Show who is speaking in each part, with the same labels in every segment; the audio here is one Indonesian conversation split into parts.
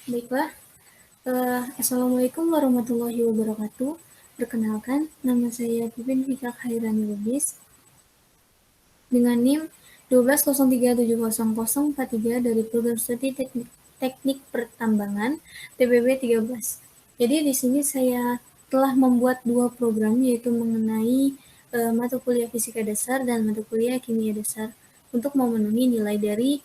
Speaker 1: Baiklah, Assalamualaikum warahmatullahi wabarakatuh. Perkenalkan, nama saya Pipin Vika Khairani Lubis dengan NIM 1203700043 dari Program Studi Teknik Pertambangan TBB 13. Jadi di sini saya telah membuat dua program, yaitu mengenai mata kuliah fisika dasar dan mata kuliah kimia dasar untuk memenuhi nilai dari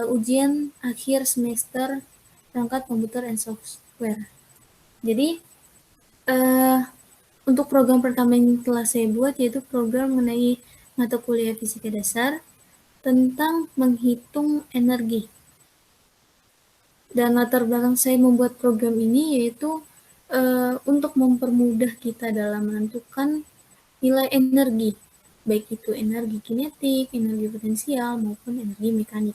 Speaker 1: ujian akhir semester perangkat komputer and software. Jadi uh, untuk program pertama yang telah saya buat yaitu program mengenai mata kuliah fisika dasar tentang menghitung energi. Dan latar belakang saya membuat program ini yaitu untuk mempermudah kita dalam menentukan nilai energi, baik itu energi kinetik, energi potensial, maupun energi mekanik.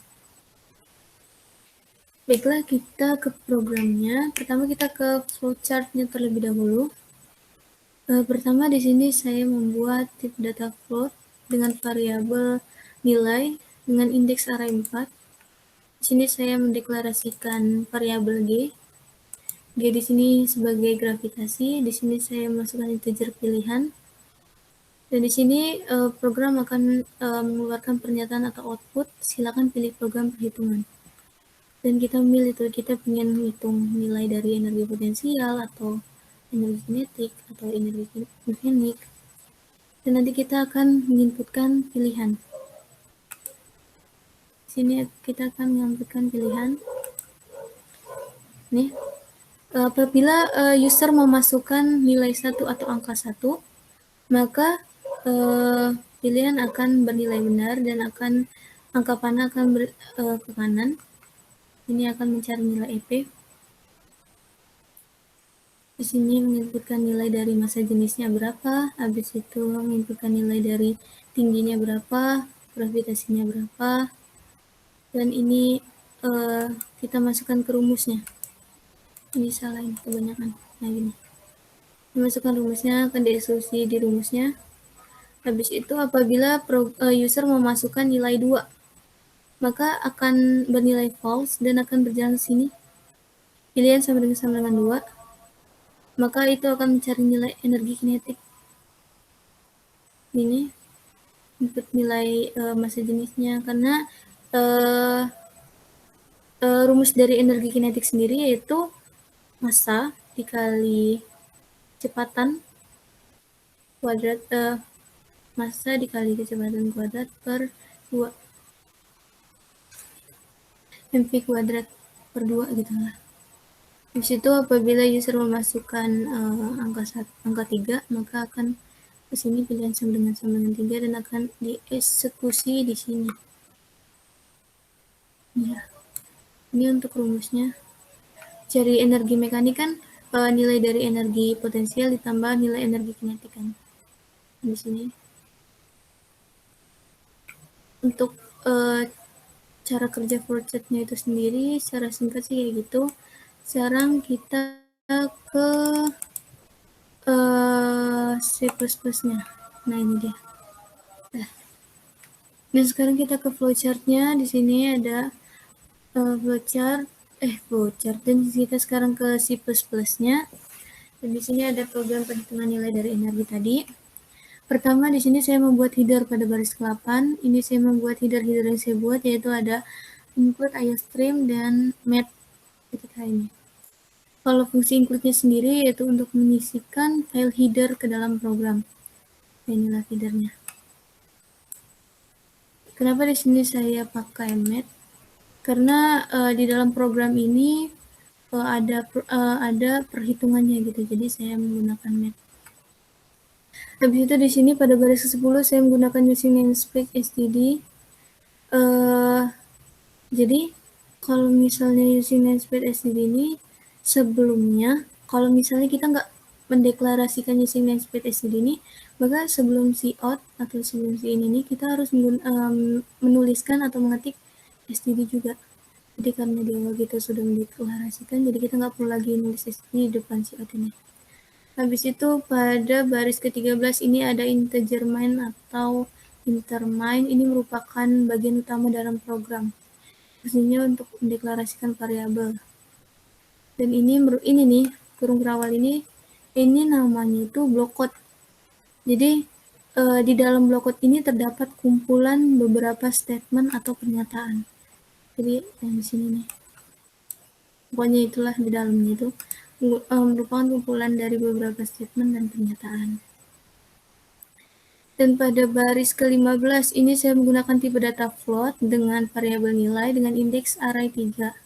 Speaker 1: Baiklah, kita ke programnya. Pertama kita ke flowchart-nya terlebih dahulu. Pertama di sini saya membuat tip data float dengan variabel nilai dengan indeks array 4. Di sini saya mendeklarasikan variabel G. G di sini sebagai gravitasi, di sini saya masukkan integer pilihan. Dan di sini program akan mengeluarkan pernyataan atau output. Silakan pilih program perhitungan. Dan kita memilih itu, kita ingin menghitung nilai dari energi potensial atau energi kinetik atau energi mekanik. Dan nanti kita akan menginputkan pilihan. Di sini kita akan menginputkan pilihan. Nih, apabila user memasukkan nilai 1 atau angka 1, maka pilihan akan bernilai benar dan angka panah akan ke kanan. Ini akan mencari nilai EP. Di sini menginputkan nilai dari massa jenisnya berapa, habis itu menginputkan nilai dari tingginya berapa, gravitasinya berapa, dan ini kita masukkan ke rumusnya. Ini salah ini kebanyakan. Nah gini, masukkan rumusnya, akan dieksekusi di rumusnya. Habis itu apabila user memasukkan nilai 2, maka akan bernilai false dan akan berjalan ke sini. Pilihan sama dengan 2, maka itu akan mencari nilai energi kinetik. Ini input nilai massa jenisnya, karena rumus dari energi kinetik sendiri yaitu massa dikali kecepatan kuadrat, massa dikali kecepatan kuadrat per 2, mv kuadrat per 2 gitu lah. Di situ apabila user memasukkan angka 3, maka akan ke sini pilihan sama dengan 3 dan akan dieksekusi di sini. Ya. Ini untuk rumusnya. Cari energi mekanik kan nilai dari energi potensial ditambah nilai energi kinetik kan. Di sini. Untuk cara kerja flowchart-nya itu sendiri secara singkat sih kayak gitu. Sekarang kita ke C++-nya. Nah, ini dia. Nah, sekarang kita ke flowchart-nya. Di sini ada flowchart. Dan kita sekarang ke C++-nya. Dan di sini ada program perhitungan nilai dari energi tadi. Pertama, di sini saya membuat header pada baris ke-8. Ini saya membuat header-header yang saya buat, yaitu ada include IOStream dan math ketika ini. Kalau fungsi include-nya sendiri yaitu untuk menyisikan file header ke dalam program. Nah, inilah header-nya. Kenapa di sini saya pakai math? Karena di dalam program ini ada perhitungannya gitu, jadi saya menggunakan math. Habis itu di sini pada baris ke-10 saya menggunakan using namespace std. Jadi kalau misalnya using namespace std ini sebelumnya, kalau misalnya kita nggak mendeklarasikan using namespace std ini, maka sebelum cout atau sebelum ini kita harus menuliskan atau mengetik std juga. Jadi karena di awal kita sudah mendeklarasikan, jadi kita nggak perlu lagi nulis std di depan cout ini. Habis itu pada baris ke-13 ini ada integer main atau intermain. Ini merupakan bagian utama dalam program. fungsinya untuk mendeklarasikan variabel. Dan ini nih kurung berawal ini namanya itu block code. Jadi di dalam block code ini terdapat kumpulan beberapa statement atau pernyataan. Jadi yang di sini nih, pokoknya itulah di dalamnya itu merupakan kumpulan dari beberapa statement dan pernyataan. Dan pada baris ke-15 ini saya menggunakan tipe data float dengan variabel nilai dengan indeks array 3.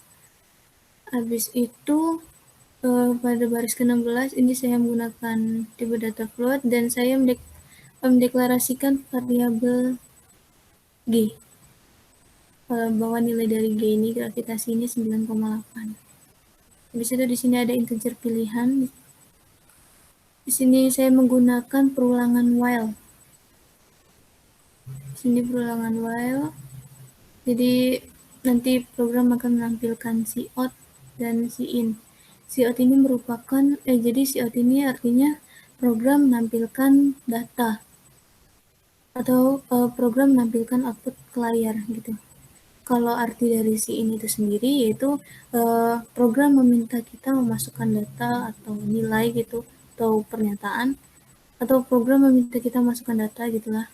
Speaker 1: Habis itu pada baris ke-16 ini saya menggunakan tipe data float dan saya mendeklarasikan variabel G. Bahwa nilai dari G ini gravitasi ini 9,8. Habis itu di sini ada integer pilihan. Di sini saya menggunakan perulangan while. Di sini perulangan while. Jadi nanti program akan menampilkan cout dan cin. Cout ini merupakan jadi cout ini artinya program menampilkan data atau program menampilkan output ke layar gitu. Kalau arti dari cin itu sendiri yaitu program meminta kita memasukkan data atau nilai gitu atau pernyataan, atau program meminta kita masukkan data gitulah.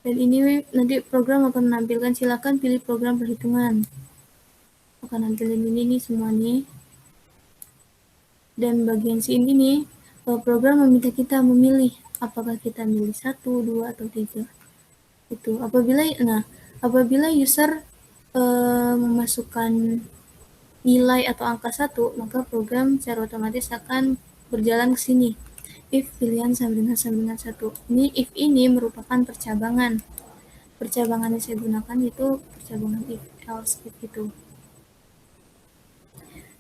Speaker 1: Dan ini nanti program akan menampilkan silakan pilih program perhitungan. Akan nampilin ini nih semua nih. Dan bagian sini nih program meminta kita memilih apakah kita milih 1, 2 atau 3. Itu apabila user memasukkan nilai atau angka 1, maka program secara otomatis akan berjalan ke sini. If pilihan sama dengan 1. Ini if ini merupakan percabangan. Percabangan yang saya gunakan itu percabangan if, else, if itu.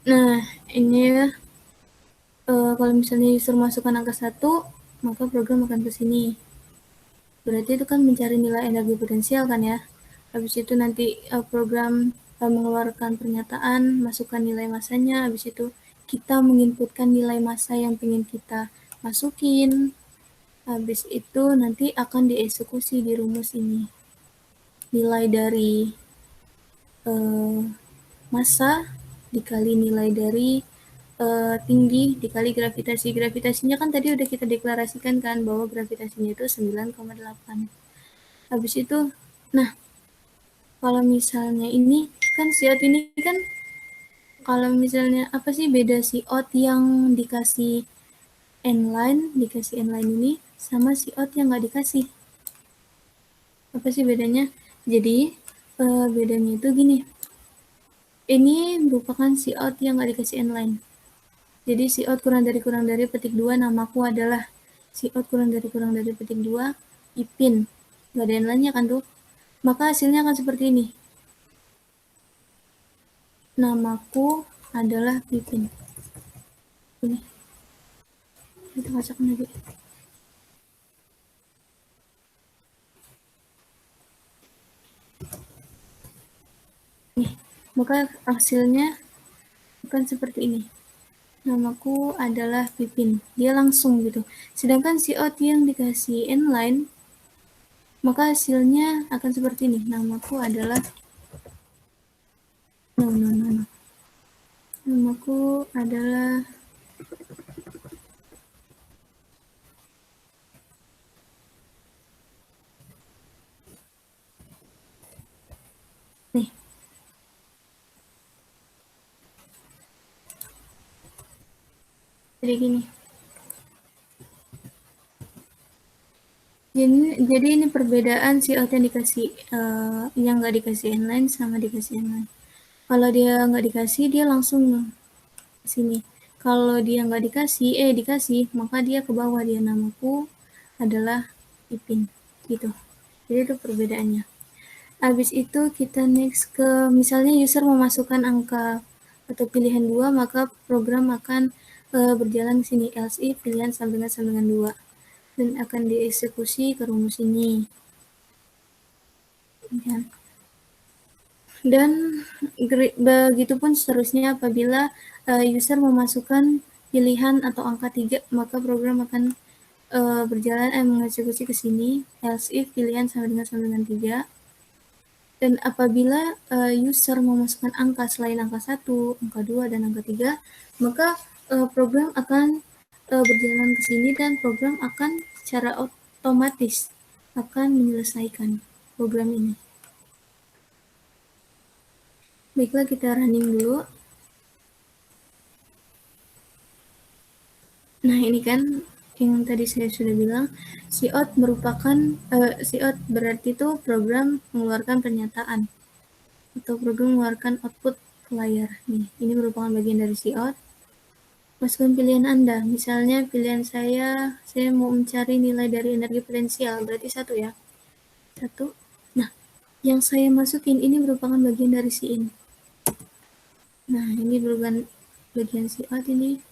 Speaker 1: Nah, ini kalau misalnya user masukkan angka 1, maka program akan ke sini. Berarti itu kan mencari nilai energi potensial kan ya. Habis itu nanti program mengeluarkan pernyataan, masukkan nilai massanya, habis itu kita menginputkan nilai massa yang ingin kita masukin. Habis itu nanti akan dieksekusi di rumus ini. Nilai dari massa dikali nilai dari tinggi dikali gravitasi. Gravitasinya kan tadi udah kita deklarasikan kan bahwa gravitasinya itu 9,8. Habis itu, nah kalau misalnya ini kan siot ini kan kalau misalnya apa sih beda siot yang dikasih n-line ini sama siot yang nggak dikasih? Apa sih bedanya? Jadi bedanya itu gini. Ini merupakan siot yang nggak dikasih n-line. Jadi siot kurang dari petik 2 namaku adalah siot kurang dari petik 2 ipin. Nggak ada n-line-nya kan tuh. Maka hasilnya akan seperti ini. Namaku adalah Pipin. Ini. Kita masukkan lagi. Nih, maka hasilnya akan seperti ini. Namaku adalah Pipin. Dia langsung gitu. Sedangkan siot yang dikasih n-line, maka hasilnya akan seperti ini. Namaku adalah Namaku adalah nih. Jadi gini. Jadi ini perbedaan siot yang dikasih yang nggak dikasih n-line sama dikasih n-line. Kalau dia nggak dikasih, dia langsung sini. Kalau dia nggak dikasih, maka dia ke bawah. Dia namaku adalah Ipin, gitu. Jadi itu perbedaannya. Habis itu kita next ke misalnya user memasukkan angka atau pilihan 2, maka program akan berjalan ke sini else if pilihan sama dengan 2 dan akan dieksekusi ke rumus ini. Dan begitupun seterusnya apabila user memasukkan pilihan atau angka 3, maka program akan mengeksekusi ke sini else if pilihan sama dengan 3 Dan apabila user memasukkan angka selain angka 1, angka 2, dan angka 3, maka program akan berjalan ke sini dan program akan secara otomatis akan menyelesaikan program ini. Baiklah, kita running dulu. Nah, ini kan yang tadi saya sudah bilang, cout merupakan cout berarti itu program mengeluarkan pernyataan atau program mengeluarkan output ke layar. Nih, ini merupakan bagian dari cout. Masukkan pilihan Anda. Misalnya pilihan saya mau mencari nilai dari energi potensial, berarti 1 ya. 1. Nah, yang saya masukin ini merupakan bagian dari Cin. Nah, ini merupakan bagian cout ini.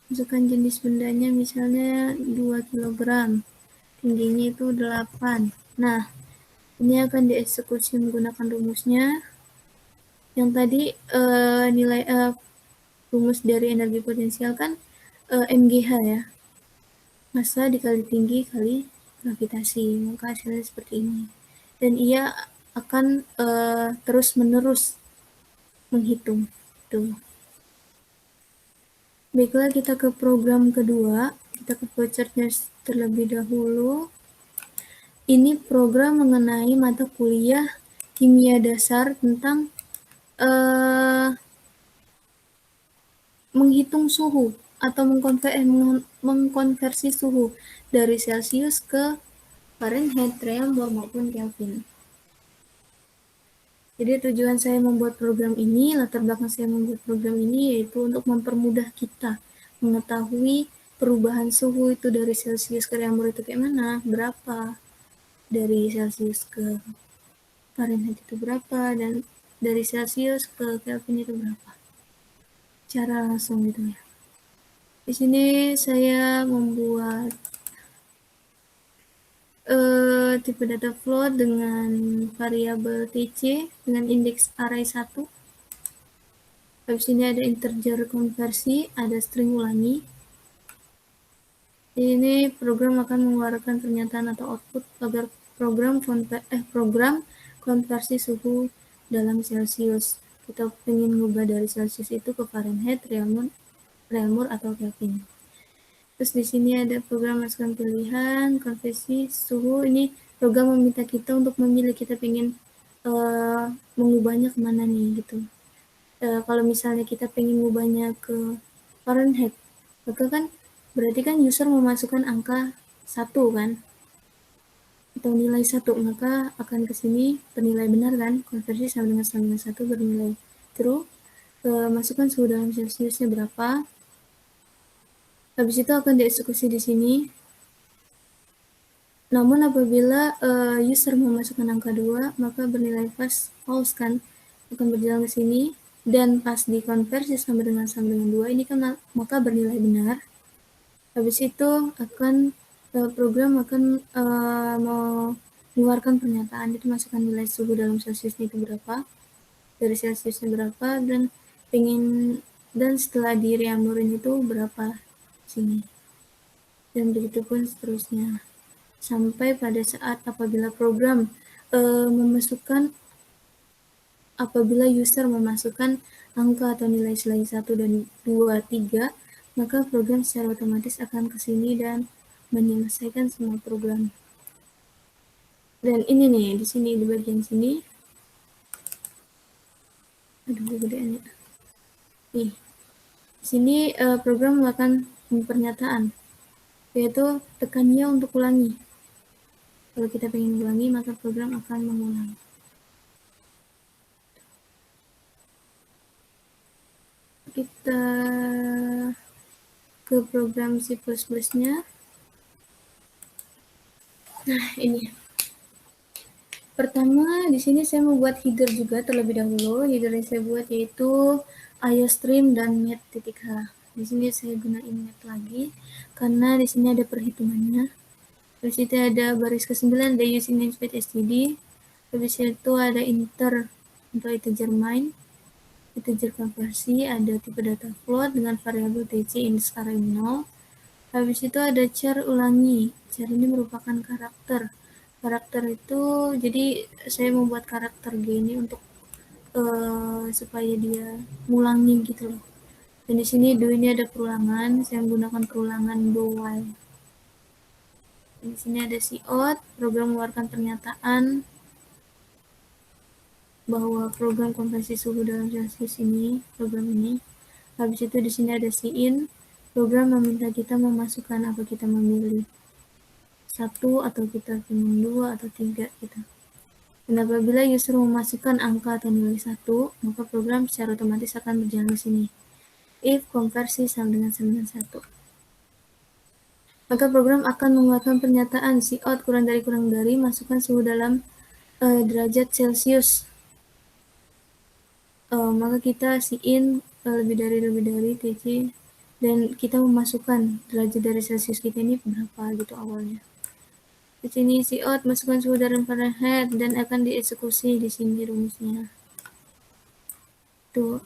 Speaker 1: Masukkan jenis bendanya misalnya 2 kg. Tingginya itu 8. Nah, ini akan dieksekusi menggunakan rumusnya. Yang tadi nilai rumus dari energi potensial kan MGH ya. Massa dikali tinggi kali gravitasi. Maka hasilnya seperti ini. Dan ia akan terus-menerus menghitung. Tuh. Baiklah, kita ke program kedua. Kita ke flowchartnya terlebih dahulu. Ini program mengenai mata kuliah kimia dasar tentang menghitung suhu atau mengkonversi suhu dari Celsius ke Fahrenheit, Reaumur, maupun Kelvin. Jadi tujuan saya membuat program ini, latar belakang saya membuat program ini yaitu untuk mempermudah kita mengetahui perubahan suhu itu dari Celsius ke Reaumur itu kayak mana, berapa, dari Celsius ke Fahrenheit itu berapa, dan dari Celsius ke Kelvin itu berapa. Cara langsung gitu ya. Di sini saya membuat tipe data float dengan variabel TC dengan indeks array 1. Habis ini ada integer konversi, ada string ulangi. Ini program akan mengeluarkan pernyataan atau output agar program konversi suhu dalam Celsius. Kita ingin mengubah dari Celsius itu ke Fahrenheit, Reaumur atau Kelvin. Terus di sini ada program masukkan pilihan, konversi suhu. Ini program meminta kita untuk memilih, kita ingin mengubahnya kemana nih gitu. Kalau misalnya kita pengen mengubahnya ke Fahrenheit, maka kan berarti kan user memasukkan angka 1 kan, atau nilai 1, maka akan ke sini bernilai benar kan, konversi sama dengan 1 bernilai true. Masukkan suhu dalam Celsiusnya berapa. Habis itu akan dieksekusi di sini. Namun apabila user memasukkan angka 2, maka bernilai false kan, akan berjalan ke sini, dan pas dikonversi sama dengan 2 ini kan maka bernilai benar. Habis itu akan program akan mengeluarkan pernyataan, itu masukkan nilai suhu dalam Celsiusnya itu berapa, dari Celsiusnya berapa, dan setelah di Reaumurin itu berapa sini, dan begitu pun seterusnya sampai pada saat apabila user memasukkan angka atau nilai selain 1 dan 2, 3, maka program secara otomatis akan ke sini dan menyelesaikan semua program. Dan ini nih, di sini di bagian sini, aduh gedean ya. Nih, di sini program melakukan pernyataan, yaitu tekan ya untuk ulangi. Kalau kita ingin ulangi, maka program akan mengulang. Kita ke program C++-nya. Nah, ini. Pertama, di sini saya membuat header juga terlebih dahulu. Header yang saya buat yaitu IOStream dan math.h. Di sini saya gunain math lagi karena di sini ada perhitungannya. Terus itu ada baris ke-9 ada using namespace std. Habis itu ada untuk integer main, integer konversi, ada tipe data float dengan variabel tc index array 0. Habis itu ada char ulangi. Char ini merupakan karakter Karakter itu, jadi saya membuat karakter gini untuk supaya dia ngulangi gitu loh. Dan di sini do ini ada perulangan, saya menggunakan perulangan do while. Di sini ada out, program mengeluarkan pernyataan bahwa program konversi suhu dalam Celsius ini, program ini. Habis itu di sini ada in, program meminta kita memasukkan apa kita memilih. 1 atau kita pilih 2 atau 3 gitu. Dan apabila user memasukkan angka atau nilai 1, maka program secara otomatis akan berjalan di sini. If konversi sama dengan 1, maka program akan mengeluarkan pernyataan out kurang dari masukkan suhu dalam derajat Celcius. Maka kita in lebih dari TC, dan kita memasukkan derajat dari Celcius kita ini berapa gitu awalnya. Di sini out masukkan suhu dalam Fahrenheit dan akan dieksekusi di sini rumusnya. Tuh.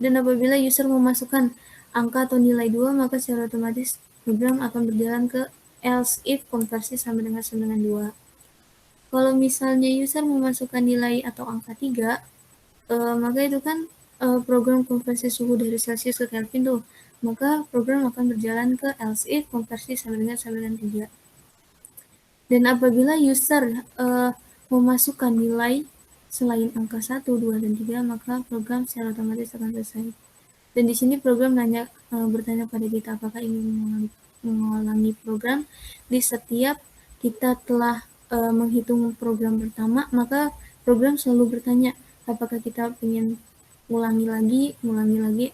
Speaker 1: Dan apabila user memasukkan angka atau nilai 2, maka secara otomatis program akan berjalan ke else if konversi sama dengan 2. Kalau misalnya user memasukkan nilai atau angka 3, maka itu kan program konversi suhu dari Celsius ke Kelvin tuh. Maka program akan berjalan ke else if konversi sama dengan 3. Dan apabila user memasukkan nilai selain angka 1, 2, dan 3, maka program secara otomatis akan selesai. Dan di sini program bertanya pada kita apakah ingin mengulangi program. Di setiap kita telah menghitung program pertama, maka program selalu bertanya apakah kita ingin ngulangi lagi,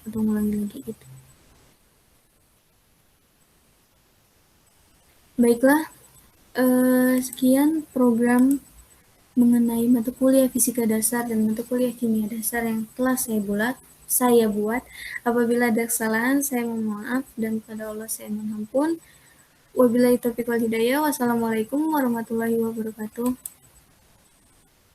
Speaker 1: atau ngulangi lagi gitu. Baiklah, sekian program mengenai mata kuliah fisika dasar dan mata kuliah kimia dasar yang telah saya buat. Apabila ada kesalahan, saya mohon maaf, dan kepada Allah saya mohon ampun. Wabillahi taufiq wal hidayah. Wassalamualaikum warahmatullahi wabarakatuh.